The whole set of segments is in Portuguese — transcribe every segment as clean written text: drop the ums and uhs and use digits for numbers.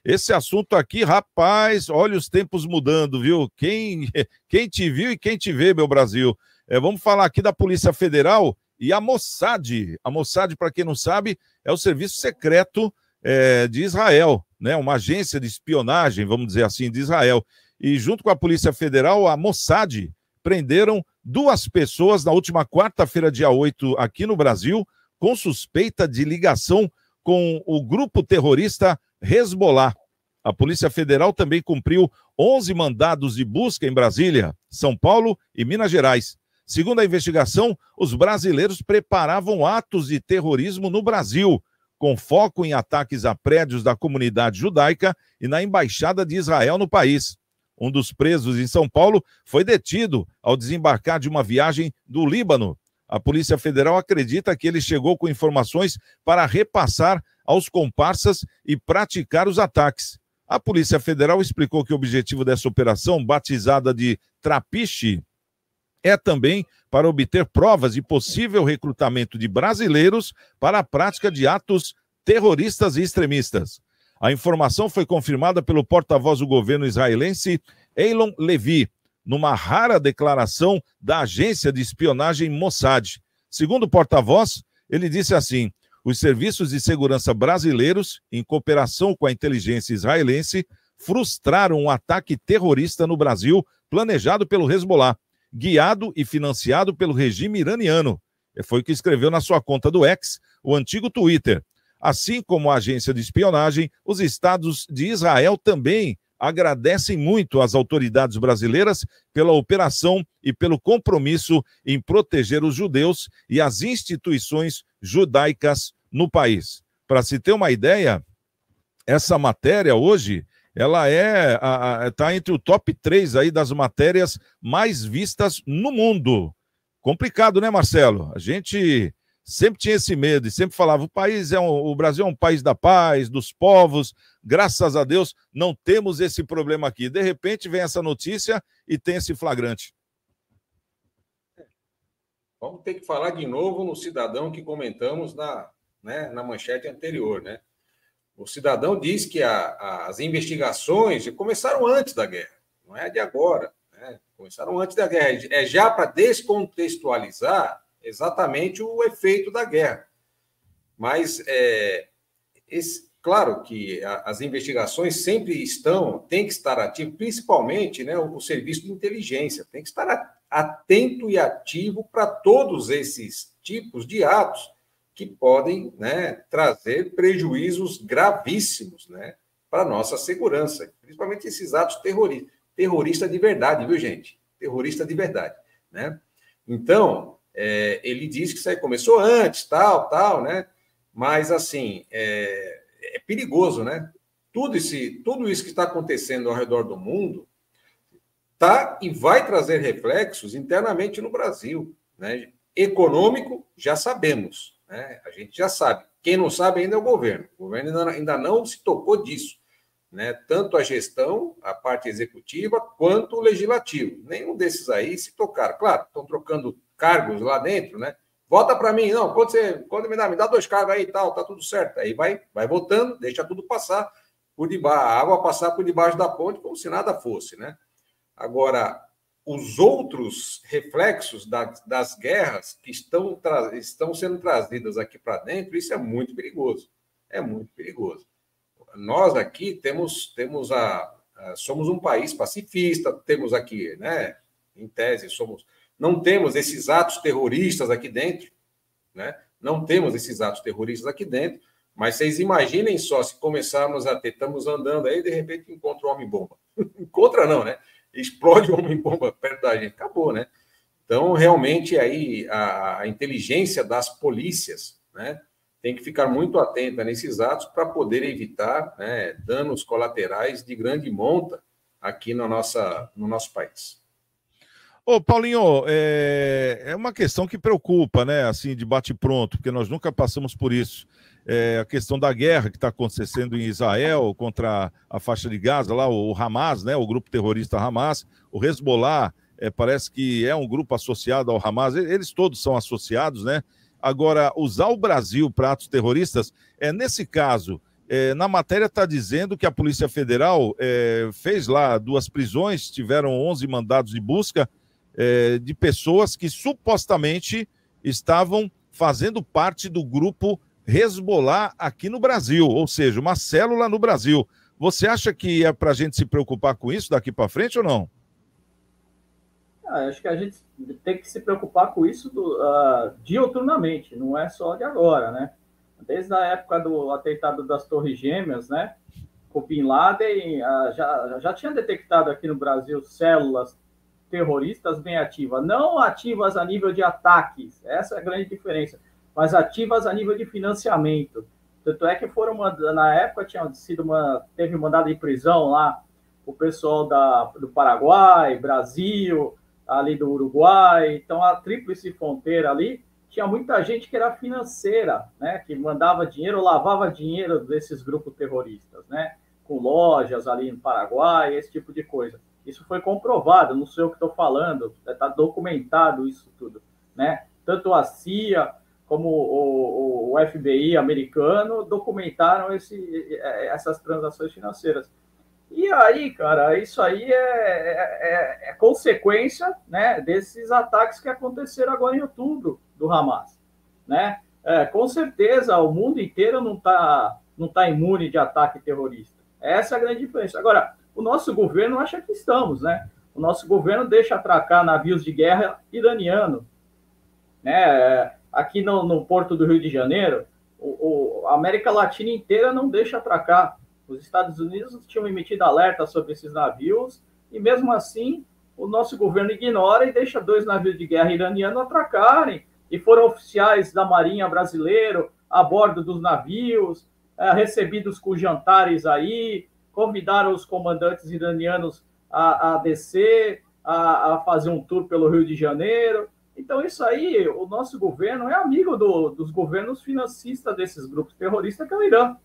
Esse assunto aqui, rapaz, olha os tempos mudando, viu? Quem te viu e quem te vê, meu Brasil. Vamos falar aqui da Polícia Federal e a Mossad. A Mossad, para quem não sabe, é o serviço secreto de Israel, né? Uma agência de espionagem, vamos dizer assim, de Israel. E junto com a Polícia Federal, a Mossad prenderam 2 pessoas na última quarta-feira, dia 8, aqui no Brasil, com suspeita de ligação com o grupo terrorista Hezbollah. A Polícia Federal também cumpriu 11 mandados de busca em Brasília, São Paulo e Minas Gerais. Segundo a investigação, os brasileiros preparavam atos de terrorismo no Brasil, com foco em ataques a prédios da comunidade judaica e na Embaixada de Israel no país. Um dos presos em São Paulo foi detido ao desembarcar de uma viagem do Líbano. A Polícia Federal acredita que ele chegou com informações para repassar aos comparsas e praticar os ataques. A Polícia Federal explicou que o objetivo dessa operação, batizada de Trapiche, é também para obter provas de possível recrutamento de brasileiros para a prática de atos terroristas e extremistas. A informação foi confirmada pelo porta-voz do governo israelense, Eilon Levy, numa rara declaração da agência de espionagem Mossad. Segundo o porta-voz, ele disse assim: os serviços de segurança brasileiros, em cooperação com a inteligência israelense, frustraram um ataque terrorista no Brasil planejado pelo Hezbollah, guiado e financiado pelo regime iraniano. Foi o que escreveu na sua conta do X, o antigo Twitter. Assim como a agência de espionagem, os estados de Israel também agradecem muito às autoridades brasileiras pela operação e pelo compromisso em proteger os judeus e as instituições judaicas no país. Para se ter uma ideia, essa matéria hoje, ela está entre o top 3 aí das matérias mais vistas no mundo. Complicado, né, Marcelo? A gente sempre tinha esse medo e sempre falava, o Brasil é um país da paz, dos povos, graças a Deus não temos esse problema aqui. De repente vem essa notícia e tem esse flagrante. Vamos ter que falar de novo no cidadão que comentamos na manchete anterior, né? O cidadão diz que as investigações começaram antes da guerra, não é de agora, né? Começaram antes da guerra, é já para descontextualizar exatamente o efeito da guerra. Mas, claro que as investigações sempre têm que estar ativas, principalmente, né, o serviço de inteligência, tem que estar atento e ativo para todos esses tipos de atos que podem, né, trazer prejuízos gravíssimos, né, para a nossa segurança, principalmente esses atos terroristas. Terrorista de verdade, viu, gente? Terrorista de verdade, né? Então, ele diz que isso aí começou antes, tal, né? Mas, assim, é perigoso, né? Tudo isso que está acontecendo ao redor do mundo tá e vai trazer reflexos internamente no Brasil, né? Econômico, já sabemos, né? A gente já sabe. Quem não sabe ainda é o governo. O governo ainda não se tocou disso, né? Tanto a gestão, a parte executiva, quanto o legislativo. Nenhum desses aí se tocaram. Claro, estão trocando cargos lá dentro, né? Vota para mim, não, quando me dá 2 cargos aí e tal, tá tudo certo. Aí vai votando, deixa tudo passar por debaixo, a água passar por debaixo da ponte como se nada fosse, né? Agora, os outros reflexos das guerras que estão sendo trazidas aqui para dentro, isso é muito perigoso. É muito perigoso. Nós aqui somos um país pacifista, temos aqui, né? Em tese, não temos esses atos terroristas aqui dentro, né? Não temos esses atos terroristas aqui dentro, mas vocês imaginem só se começarmos a ter, estamos andando aí, de repente encontra um homem-bomba. Encontra não, né? Explode um homem-bomba perto da gente, acabou, né? Então, realmente, aí a inteligência das polícias, né, tem que ficar muito atenta nesses atos para poder evitar, né, danos colaterais de grande monta aqui no nosso país. Ô, Paulinho, é uma questão que preocupa, né, assim, de bate-pronto, porque nós nunca passamos por isso. A questão da guerra que está acontecendo em Israel contra a faixa de Gaza, lá o Hamas, né, o grupo terrorista Hamas, o Hezbollah, parece que é um grupo associado ao Hamas, eles todos são associados, né? Agora, usar o Brasil para atos terroristas, nesse caso, Na matéria está dizendo que a Polícia Federal fez lá 2 prisões, tiveram 11 mandados de busca de pessoas que supostamente estavam fazendo parte do grupo Hezbollah aqui no Brasil, ou seja, uma célula no Brasil. Você acha que é para a gente se preocupar com isso daqui para frente ou não? Acho que a gente tem que se preocupar com isso diuturnamente, não é só de agora, né? Desde a época do atentado das Torres Gêmeas, né? O Bin Laden já tinha detectado aqui no Brasil células terroristas bem ativas, não ativas a nível de ataques, essa é a grande diferença, mas ativas a nível de financiamento. Tanto é que na época teve mandado de prisão lá o pessoal do Paraguai, Brasil, ali do Uruguai, então a tríplice fronteira ali, tinha muita gente que era financeira, né, que mandava dinheiro, lavava dinheiro desses grupos terroristas, né, com lojas ali no Paraguai, esse tipo de coisa. Isso foi comprovado, não sei o que estou falando, está documentado isso tudo, né? Tanto a CIA como o FBI americano documentaram essas transações financeiras. E aí, cara, isso aí é consequência, né, desses ataques que aconteceram agora em outubro do Hamas, né? Com certeza, o mundo inteiro não tá imune de ataque terrorista. Essa é a grande diferença. Agora, o nosso governo acha que estamos, né? O nosso governo deixa atracar navios de guerra iraniano, né? Aqui no porto do Rio de Janeiro, a América Latina inteira não deixa atracar. Os Estados Unidos tinham emitido alerta sobre esses navios e, mesmo assim, o nosso governo ignora e deixa 2 navios de guerra iranianos atracarem. E foram oficiais da Marinha brasileira a bordo dos navios, recebidos com jantares aí, convidaram os comandantes iranianos a descer, a fazer um tour pelo Rio de Janeiro. Então, isso aí, o nosso governo é amigo dos governos financistas desses grupos terroristas, que é o Irã.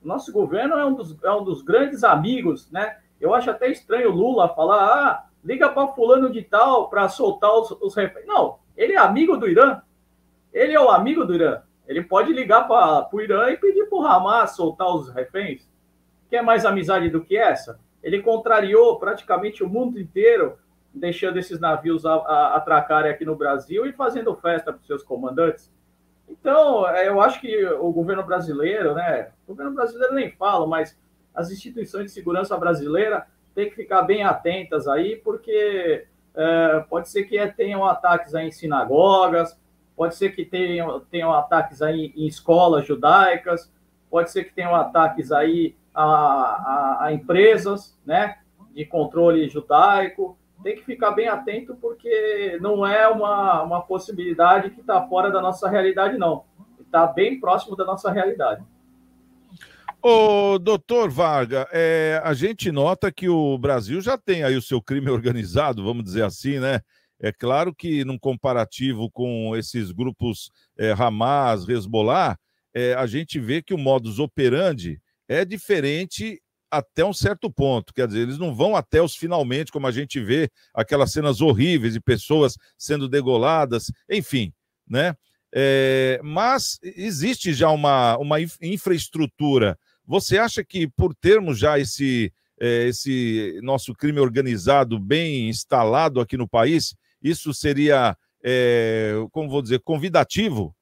O nosso governo é um dos grandes amigos, né? Eu acho até estranho o Lula falar, liga para fulano de tal para soltar os reféns. Não, ele é amigo do Irã. Ele é o amigo do Irã. Ele pode ligar para o Irã e pedir para o Hamas soltar os reféns. Quer mais amizade do que essa? Ele contrariou praticamente o mundo inteiro, deixando esses navios atracarem aqui no Brasil e fazendo festa para os seus comandantes. Então, eu acho que o governo brasileiro, né? O governo brasileiro nem fala, mas as instituições de segurança brasileira têm que ficar bem atentas aí, porque pode ser que tenham ataques aí em sinagogas, pode ser que tenham ataques aí em escolas judaicas, pode ser que tenham ataques aí a empresas, né, de controle judaico. Tem que ficar bem atento, porque não é uma possibilidade que está fora da nossa realidade, não. Está bem próximo da nossa realidade. Ô, doutor Varga, a gente nota que o Brasil já tem aí o seu crime organizado, vamos dizer assim, né? É claro que, num comparativo com esses grupos Hamas, Hezbollah, a gente vê que o modus operandi é diferente até um certo ponto, quer dizer, eles não vão até os finalmente, como a gente vê, aquelas cenas horríveis de pessoas sendo degoladas, enfim, né? Mas existe já uma infraestrutura. Você acha que, por termos já esse nosso crime organizado bem instalado aqui no país, isso seria, como vou dizer, convidativo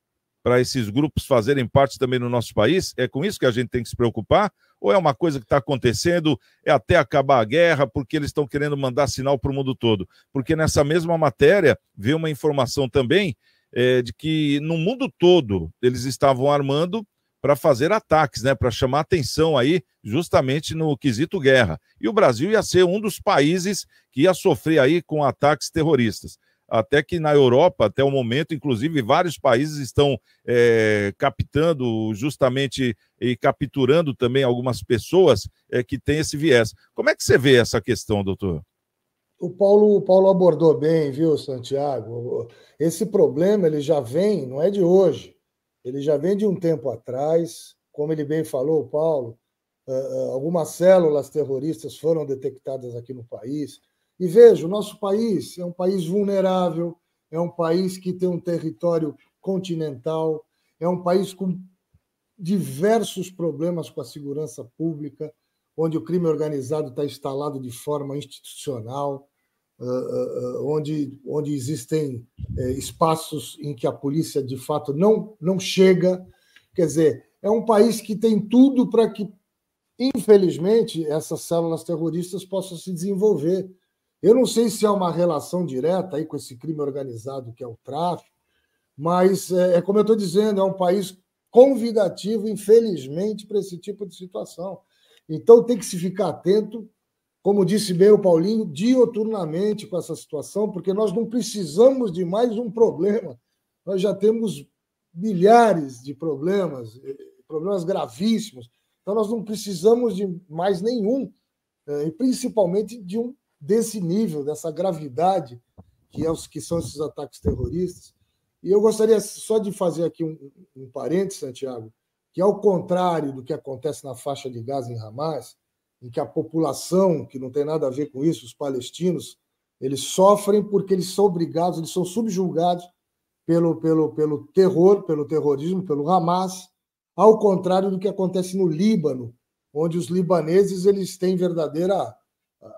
para esses grupos fazerem parte também no nosso país? É com isso que a gente tem que se preocupar? Ou é uma coisa que está acontecendo até acabar a guerra, porque eles estão querendo mandar sinal para o mundo todo? Porque nessa mesma matéria veio uma informação também de que no mundo todo eles estavam armando para fazer ataques, né, para chamar atenção aí justamente no quesito guerra. E o Brasil ia ser um dos países que ia sofrer aí com ataques terroristas. Até que na Europa, até o momento, inclusive, vários países estão captando justamente e capturando também algumas pessoas que têm esse viés. Como é que você vê essa questão, doutor? O Paulo abordou bem, viu, Santiago? Esse problema ele já vem, não é de hoje, ele já vem de um tempo atrás. Como ele bem falou, Paulo, algumas células terroristas foram detectadas aqui no país. E veja, o nosso país é um país vulnerável, é um país que tem um território continental, é um país com diversos problemas com a segurança pública, onde o crime organizado está instalado de forma institucional, onde existem espaços em que a polícia, de fato, não chega. Quer dizer, é um país que tem tudo para que, infelizmente, essas células terroristas possam se desenvolver. Eu não sei se há uma relação direta aí com esse crime organizado que é o tráfico, mas é como eu estou dizendo, é um país convidativo, infelizmente, para esse tipo de situação. Então tem que se ficar atento, como disse bem o Paulinho, dioturnamente com essa situação, porque nós não precisamos de mais um problema. Nós já temos milhares de problemas gravíssimos. Então nós não precisamos de mais nenhum, e principalmente de um desse nível, dessa gravidade que são esses ataques terroristas. E eu gostaria só de fazer aqui um parênteses, Santiago, que ao contrário do que acontece na faixa de Gaza em Hamas, em que a população, que não tem nada a ver com isso, os palestinos, eles sofrem porque eles são obrigados, eles são subjugados pelo terror, pelo terrorismo, pelo Hamas, ao contrário do que acontece no Líbano, onde os libaneses eles têm verdadeira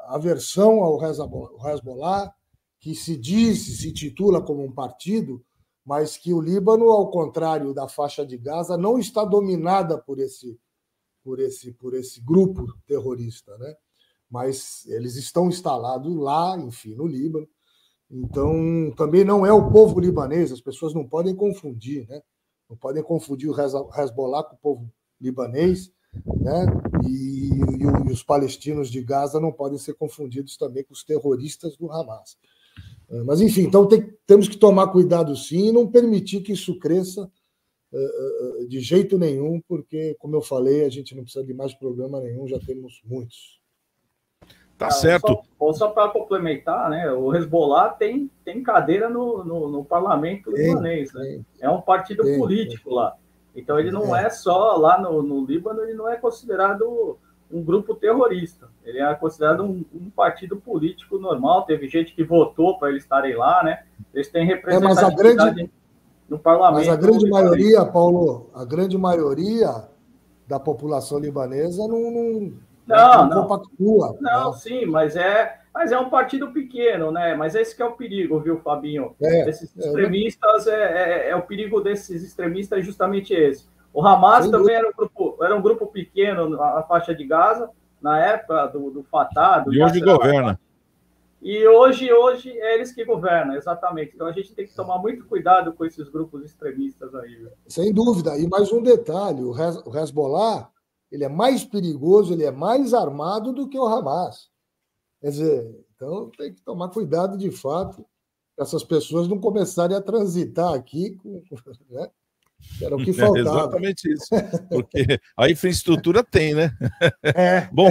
aversão ao Hezbollah, que se intitula como um partido, mas que o Líbano, ao contrário da faixa de Gaza, não está dominada por esse grupo terrorista, né? Mas eles estão instalados lá, enfim, no Líbano. Então, também não é o povo libanês, as pessoas não podem confundir, né? Não podem confundir o Hezbollah com o povo libanês, né? E os palestinos de Gaza não podem ser confundidos também com os terroristas do Hamas. Mas, enfim, então temos que tomar cuidado, sim, e não permitir que isso cresça de jeito nenhum, porque, como eu falei, a gente não precisa de mais problema nenhum, já temos muitos. Tá certo. Só para complementar, né, o Hezbollah tem cadeira no parlamento libanês, né? É um partido político lá. Então, ele não é só lá no Líbano, ele não é considerado um grupo terrorista. Ele é considerado um partido político normal. Teve gente que votou para eles estarem lá, né? Eles têm representatividade no parlamento. Mas a grande maioria, Paulo, a grande maioria da população libanesa não compactua. Não, sim, mas é um partido pequeno, né? Mas esse que é o perigo, viu, Fabinho? Esses extremistas, o perigo desses extremistas é justamente esse. O Hamas também era um grupo pequeno na faixa de Gaza, na época do Fatah. E hoje governa. E hoje é eles que governam, exatamente. Então a gente tem que tomar muito cuidado com esses grupos extremistas aí. Viu? Sem dúvida. E mais um detalhe, o Hezbollah, ele é mais perigoso, ele é mais armado do que o Hamas. Quer dizer, então tem que tomar cuidado de fato, para essas pessoas não começarem a transitar aqui, né? Era o que faltava. Exatamente isso. Porque a infraestrutura tem, né? É. Bom.